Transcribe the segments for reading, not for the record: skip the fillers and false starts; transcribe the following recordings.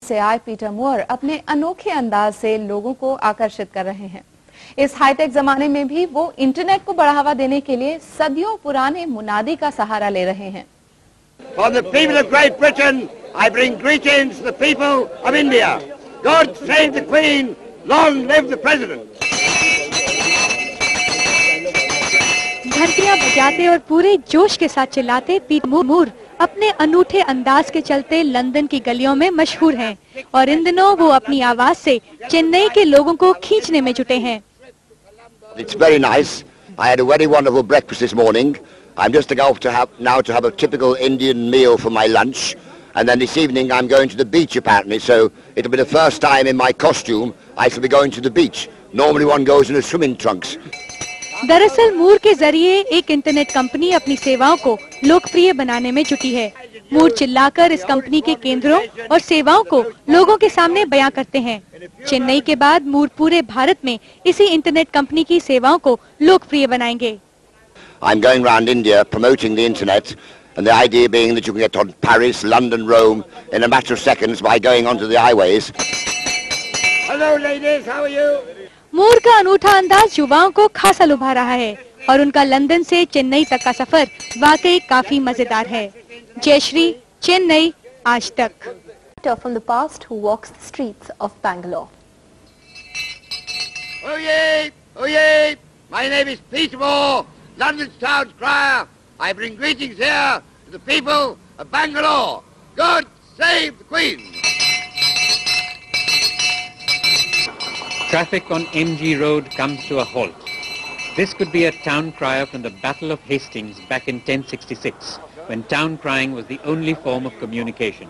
से आए पीटर मूर अपने अनोखे अंदाज से लोगों को आकर्षित कर रहे हैं। इस हाईटेक जमाने में भी वो इंटरनेट को बढ़ावा देने के लिए सदियों पुराने मुनादी का सहारा ले रहे हैं। For the people of Great Britain, I bring greetings to the people of India. God save the Queen, long live the President. घंटियां बजाते और पूरे जोश के साथ चिल्लाते पीटर मूर अपने अनूठे अंदाज के चलते लंदन की गलियों में मशहूर हैं और इन दिनों वो अपनी आवाज से चेन्नई के लोगों को खींचने में जुटे हैं। It's very nice. I had a very wonderful breakfast this morning. I'm just about to have a typical Indian meal for my lunch, and then this evening I'm going to the beach apparently. So it'll be the first time in my costume I shall be going to the beach. Normally one goes in a swimming trunks. दरअसल मूर के जरिए एक internet company अपनी सेवाओं को लोकप्रिय बनाने में जुटी है। मूर चिल्लाकर इस कंपनी के केंद्रों और सेवाओं को लोगों के सामने बयां करते हैं। चेन्नई के बाद मूर पूरे भारत में इसी इंटरनेट कंपनी की सेवाओं को लोकप्रिय बनाएंगे। I'm going around India promoting the internet, and the idea being that you can get on Paris, London, Rome in a matter of seconds by going onto the highways. Hello ladies, how are you? मूर का अनूठा अंदाज युवाओं को खासा लुभा रहा है और उनका लंदन से चेन्नई तक का सफर वाकई काफी मजेदार है। जयश्री, चेन्नई, आज तक। From the past who walks the streets of Bangalore. Oyez! Oyez! My name is Peter Moore, London's town crier. I bring greetings here to the people of Bangalore. God save the Queen! Traffic on MG Road comes to a halt. This could be a town crier from the Battle of Hastings back in 1066, when town crying was the only form of communication.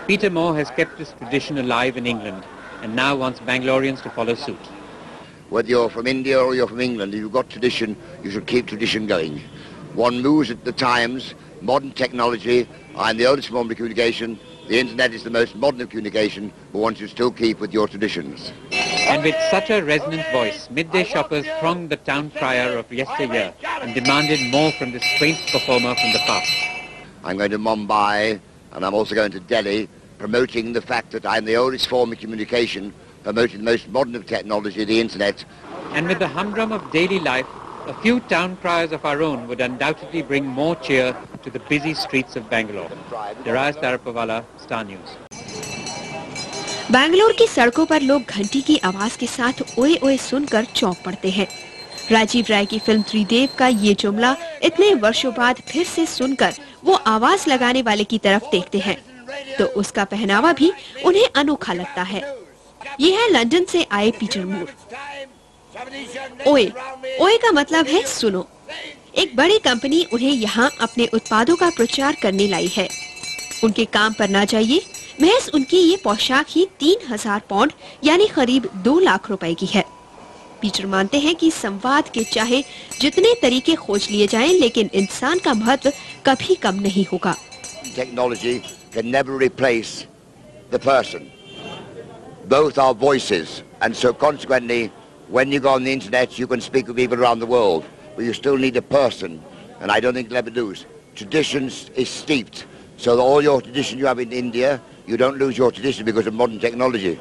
Peter Moore has kept this tradition alive in England and now wants Bangaloreans to follow suit. Whether you're from India or you're from England, if you've got tradition, you should keep tradition going. One moves at the times, modern technology, and the oldest form of communication. The internet is the most modern of communication, but one should still keep with your traditions. And with such a resonant voice, midday shoppers thronged the town crier of yesteryear and demanded more from this quaint performer from the past. I'm going to Mumbai, and I'm also going to Delhi, promoting the fact that I'm the oldest form of communication, promoting the most modern of technology, the internet. And with the humdrum of daily life, a few town criers of our own would undoubtedly bring more cheer to the busy streets of Bangalore. Dharaj Tarapawala, Star News. Bangalore की सड़कों पर लोग घंटी की आवाज के साथ ओए ओए सुनकर चौंक पड़ते हैं। राजीव राय की फिल्म त्रिदेव का ये जुमला इतने वर्षों बाद फिर से सुनकर वो आवाज लगाने वाले की तरफ देखते हैं, तो उसका पहनावा भी उन्हें अनोखा लगता है। ये है लंदन से आए पीटर मूर। ओए ओए का मतलब है सुनो। एक बड़ी कंपनी उन्हें यहाँ अपने उत्पादों का प्रचार करने लाई है। उनके काम पर ना जाइए, महज उनकी ये पोशाक ही 3000 पाउंड यानी करीब 2 लाख रुपए की है। पीटर मानते हैं कि संवाद के चाहे जितने तरीके खोज लिए जाएं, लेकिन इंसान का महत्व कभी कम नहीं होगा। Technology can never replace the person. Both are voices, and so consequently, when you go on the internet, you can speak with people around the world, but you still need a person, and I don't think you'll ever lose. Traditions is steeped, so that all your tradition you have in India, you don't lose your tradition because of modern technology.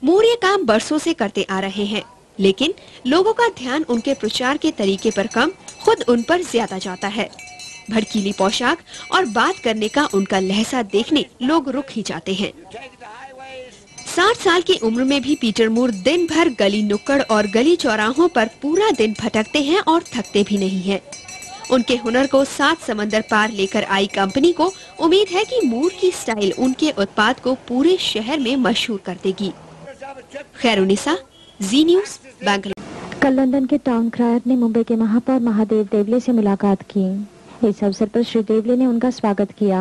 मूर ये काम बरसों से करते आ रहे हैं, लेकिन लोगों का ध्यान उनके प्रचार के तरीके पर कम, खुद उन पर ज्यादा जाता है। भड़कीली पोशाक और बात करने का उनका लहजा देखने लोग रुक ही जाते हैं। 60 साल की उम्र में भी पीटर मूर दिन भर गली नुक्कड़ और गली चौराहों पर पूरा दिन भटकते हैं और थकते भी नहीं हैं। उनके हुनर को 7 समंदर पार लेकर आई कंपनी को उम्मीद है कि मूर की स्टाइल उनके उत्पाद को पूरे शहर में मशहूर कर देगी। खैरुनिसा, जी न्यूज़, बैंगलोर। कल लंदन के टाउन क्रायर ने मुंबई के महापौर महादेव देवले से मुलाकात की। इस अवसर पर श्री देवले ने उनका स्वागत किया।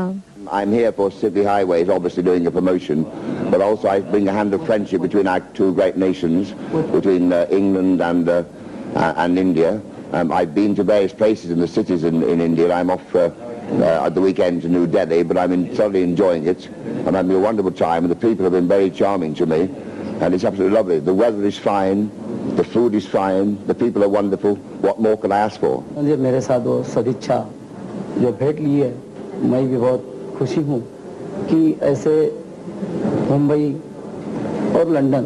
I'm here for City Highways, obviously doing a promotion, but also I bring a hand of friendship between our two great nations, between England and India. I've been to various places in the cities in India. I'm off at the weekend to New Delhi, but I'm thoroughly enjoying it. I'm having a wonderful time, and the people have been very charming to me, and it's absolutely lovely. The weather is fine, the food is fine, the people are wonderful. What more can I ask for? मेरे साथ वो सदिच्छा जो भेंट ली है, मैं भी बहुत खुशी हूँ कि ऐसे मुंबई और लंदन,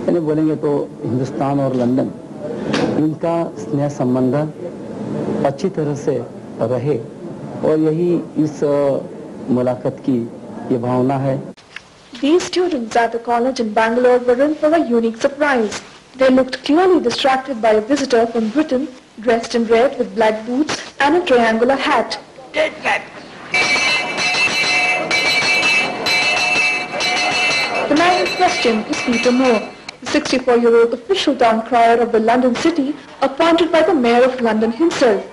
यानी बोलेंगे तो हिंदुस्तान और लंदन, इनका स्नेह संबंध अच्छी तरह से रहे, और यही इस मुलाकात की ये भावना है। These students at the college in Bangalore were in for a unique surprise. They looked clearly distracted by a visitor from Britain, dressed in red with black boots and a triangular hat. The man in question is Peter Moore, the 64-year-old official town crier of the London city, appointed by the Mayor of London himself.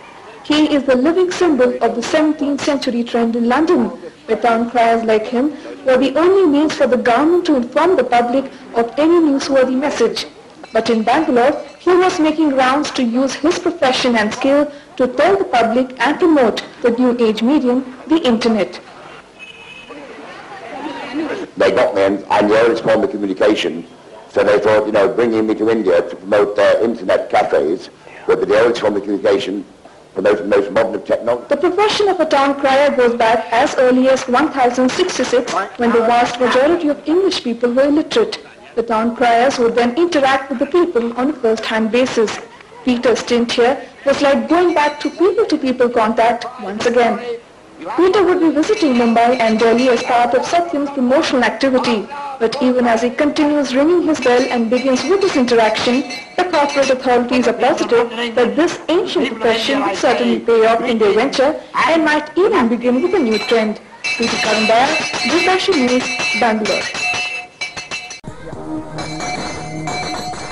He is the living symbol of the 17th century trend in London, where town criers like him were the only means for the government to inform the public of any newsworthy message. But in Bangalore, he was making rounds to use his profession and skill to tell the public and promote the new age medium, the internet. They got me and the oldest form of communication, so they thought, bringing me to India to promote their internet cafes would be the oldest form of communication, promoting the most modern of technology. The profession of a town crier goes back as early as 1066, when the vast majority of English people were illiterate. The town criers would then interact with the people on a first-hand basis. Peter's stint here was like going back to people-to-people contact once again. Peter would be visiting Mumbai and Delhi as part of Satyam's promotional activity. But even as he continues ringing his bell and begins with this interaction, the corporate authorities are positive that this ancient profession will certainly pay off in their venture and might even begin with a new trend. Preeti Karandaya, Doorbashar News, Bangalore.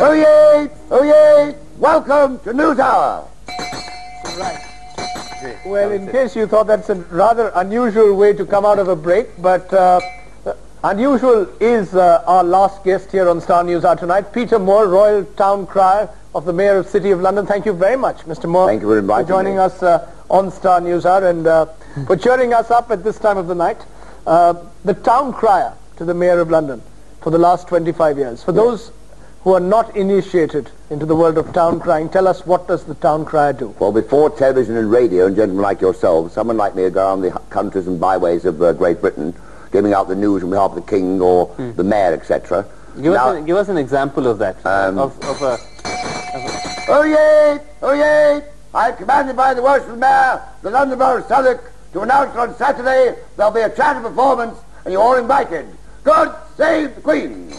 Oh yay! Oh yay! Welcome to News Hour! Well, in case you thought that's a rather unusual way to come out of a break, but unusual is our last guest here on Star News Hour tonight, Peter Moore, Royal Town Crier of the Mayor of City of London. Thank you very much, Mr. Moore. Thank you for inviting for joining me. us on Star News Hour and for cheering us up at this time of the night. The Town Crier to the Mayor of London for the last 25 years. For those who are not initiated into the world of town crying, tell us, what does the town crier do? Well, before television and radio, and gentlemen like yourselves, someone like me would go around the countries and byways of Great Britain, giving out the news on behalf of the King or the Mayor, etc. Give us an example of that. Oh yay! Oh yay! I am commanded by the Welsh Mayor, the London Borough of Southwark, to announce on Saturday there'll be a charity performance and you're all invited. God save the Queen!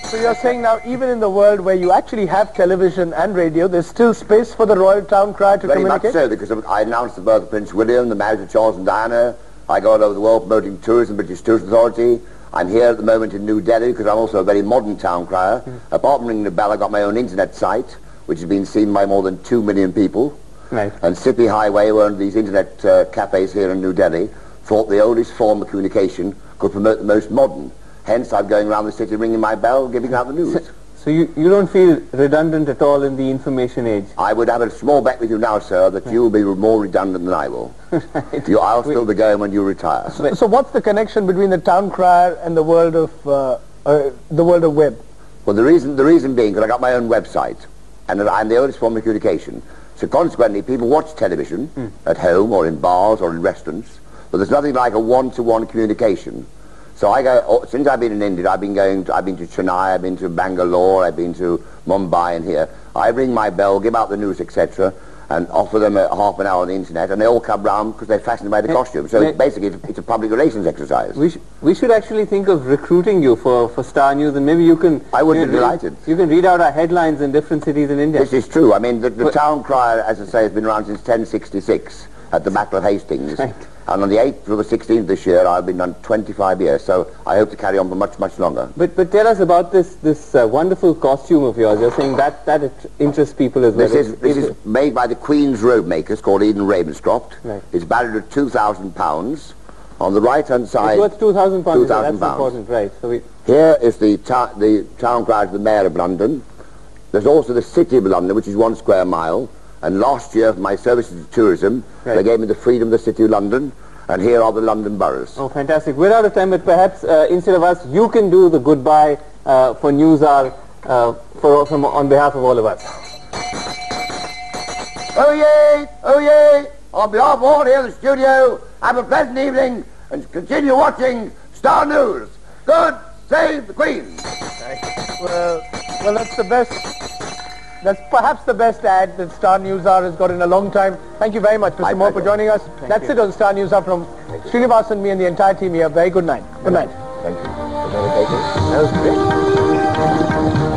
So you're saying now, even in the world where you actually have television and radio, there's still space for the Royal Town Crier to communicate? Very much so, because I announced the birth of Prince William, the marriage of Charles and Diana. I go all over the world promoting tourism, British Tourism Authority. I'm here at the moment in New Delhi because I'm also a very modern town crier. Apart from ringing the bell, I've got my own internet site, which has been seen by more than 2 million people. Right. And City Highway, one of these internet cafes here in New Delhi, thought the oldest form of communication could promote the most modern. Hence, I'm going around the city ringing my bell, giving out the news. So you don't feel redundant at all in the information age? I would have a small bet with you now, sir, that you will be more redundant than I will. I'll still be going when you retire. So what's the connection between the town crier and the world of web? Well, the reason being that I got my own website, and that I'm the oldest form of communication. So consequently, people watch television at home or in bars or in restaurants, but there's nothing like a one-to-one communication. So I go, since I've been in India, I've been to Chennai, I've been to Bangalore, I've been to Mumbai and here. I ring my bell, give out the news, etc., and offer them a half an hour on the internet, and they all come round because they're fascinated by the costume. So basically, it's a public relations exercise. We should actually think of recruiting you for Star News, and maybe you can... I would be delighted. You can read out our headlines in different cities in India. This is true. I mean, the town crier, as I say, has been around since 1066 at the Battle of Hastings. Right. And on the 8th to the 16th this year, I've been on 25 years, so I hope to carry on for much, much longer. But tell us about this wonderful costume of yours. You're saying that interests people as well. This is made by the Queen's robe makers called Eden Ravenscroft. Right. It's valued at £2,000. On the right-hand side... It's worth £2,000. £2,000. That's important, right. So here is the town crier of the Mayor of London. There's also the City of London, which is 1 square mile. And last year, for my services to tourism, they gave me the freedom of the City of London, and here are the London boroughs. Oh, fantastic. We're out of time, but perhaps instead of us, you can do the goodbye for News Hour on behalf of all of us. Oh yay! Oh yay! On behalf of all here in the studio, have a pleasant evening and continue watching Star News. God save the Queen. Well, that's the best. That's perhaps the best ad that Star News Hour has got in a long time. Thank you very much, Mr. Moore, for joining us. That's it on Star News Hour from Srinivasan, me and the entire team here. Very good night. Good night. Thank you. That was great.